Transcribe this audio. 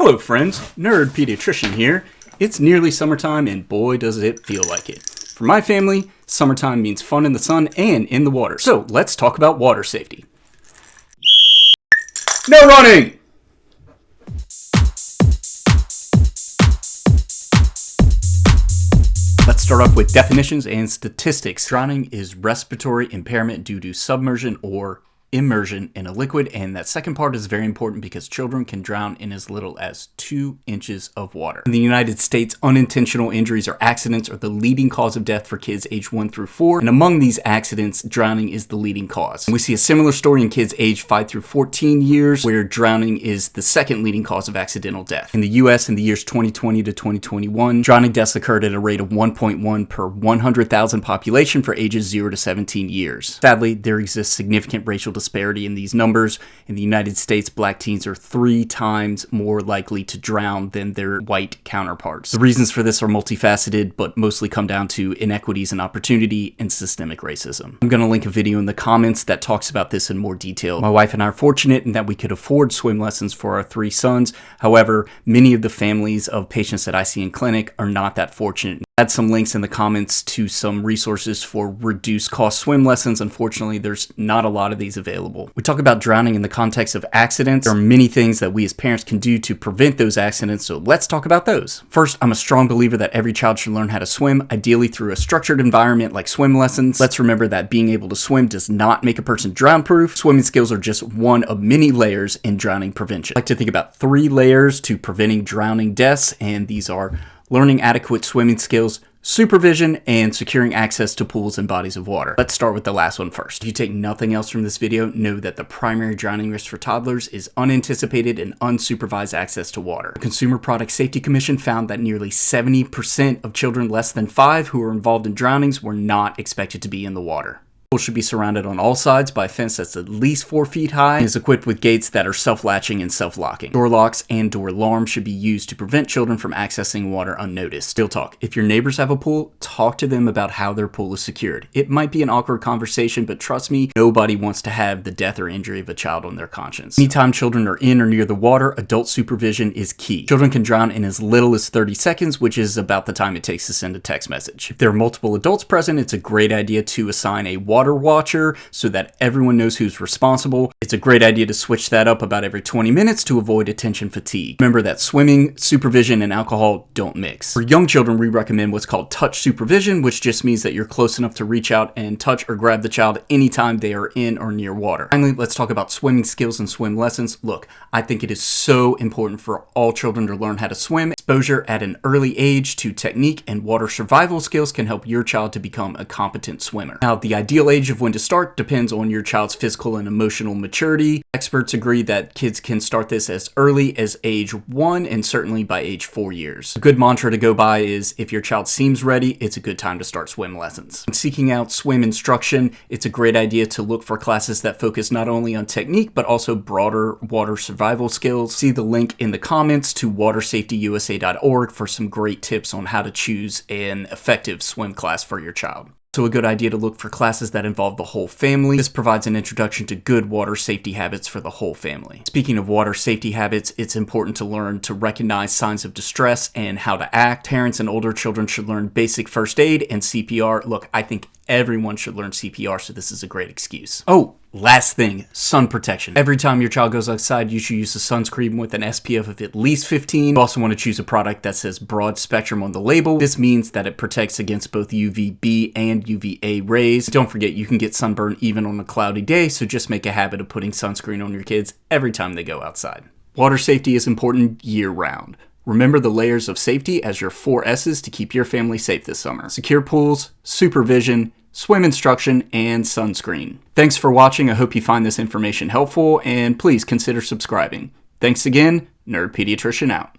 Hello friends, Nerd Pediatrician here. It's nearly summertime and boy does it feel like it. For my family, summertime means fun in the sun and in the water. So let's talk about water safety. No running! Let's start off with definitions and statistics. Drowning is respiratory impairment due to submersion or immersion in a liquid, and that second part is very important because children can drown in as little as 2 inches of water. In the United States, unintentional injuries or accidents are the leading cause of death for kids aged 1 through 4, and among these accidents, drowning is the leading cause. And we see a similar story in kids aged 5 through 14 years, where drowning is the second leading cause of accidental death. In the US, in the years 2020 to 2021, drowning deaths occurred at a rate of 1.1 per 100,000 population for ages 0 to 17 years. Sadly, there exists significant racial disparity in these numbers. In the United States, black teens are 3 times more likely to drown than their white counterparts. The reasons for this are multifaceted, but mostly come down to inequities in opportunity and systemic racism. I'm going to link a video in the comments that talks about this in more detail. My wife and I are fortunate in that we could afford swim lessons for our 3 sons. However, many of the families of patients that I see in clinic are not that fortunate. Add some links in the comments to some resources for reduced cost swim lessons. Unfortunately, there's not a lot of these available. We talk about drowning in the context of accidents. There are many things that we as parents can do to prevent those accidents, so let's talk about those. First, I'm a strong believer that every child should learn how to swim, ideally through a structured environment like swim lessons. Let's remember that being able to swim does not make a person drown-proof. Swimming skills are just one of many layers in drowning prevention. I like to think about 3 layers to preventing drowning deaths, and these are learning adequate swimming skills, supervision, and securing access to pools and bodies of water. Let's start with the last one first. If you take nothing else from this video, know that the primary drowning risk for toddlers is unanticipated and unsupervised access to water. The Consumer Product Safety Commission found that nearly 70% of children less than 5 who were involved in drownings were not expected to be in the water. Should be surrounded on all sides by a fence that's at least 4 feet high and is equipped with gates that are self-latching and self-locking. Door locks and door alarms should be used to prevent children from accessing water unnoticed. Real talk. If your neighbors have a pool, talk to them about how their pool is secured. It might be an awkward conversation, but trust me, nobody wants to have the death or injury of a child on their conscience. Anytime children are in or near the water, adult supervision is key. Children can drown in as little as 30 seconds, which is about the time it takes to send a text message. If there are multiple adults present, it's a great idea to assign a water watcher so that everyone knows who's responsible. It's a great idea to switch that up about every 20 minutes to avoid attention fatigue. Remember that swimming, supervision, and alcohol don't mix. For young children, we recommend what's called touch supervision, which just means that you're close enough to reach out and touch or grab the child anytime they are in or near water. Finally, let's talk about swimming skills and swim lessons. Look, I think it is so important for all children to learn how to swim. Exposure at an early age to technique and water survival skills can help your child to become a competent swimmer. Now, the ideal age of when to start depends on your child's physical and emotional maturity. Experts agree that kids can start this as early as age 1 and certainly by age 4 years. A good mantra to go by is, if your child seems ready, it's a good time to start swim lessons. When seeking out swim instruction, it's a great idea to look for classes that focus not only on technique but also broader water survival skills. See the link in the comments to watersafetyusa.org for some great tips on how to choose an effective swim class for your child. So a good idea to look for classes that involve the whole family. This provides an introduction to good water safety habits for the whole family. Speaking of water safety habits, it's important to learn to recognize signs of distress and how to act. Parents and older children should learn basic first aid and CPR. Look, I think everyone should learn CPR, so this is a great excuse. Oh, last thing, sun protection. Every time your child goes outside, you should use a sunscreen with an SPF of at least 15. You also want to choose a product that says broad spectrum on the label. This means that it protects against both UVB and UVA rays. Don't forget, you can get sunburn even on a cloudy day, so just make a habit of putting sunscreen on your kids every time they go outside. Water safety is important year-round. Remember the layers of safety as your 4 S's to keep your family safe this summer. Secure pools, supervision, swim instruction, and sunscreen. Thanks for watching. I hope you find this information helpful, and please consider subscribing. Thanks again. Nerd Pediatrician out.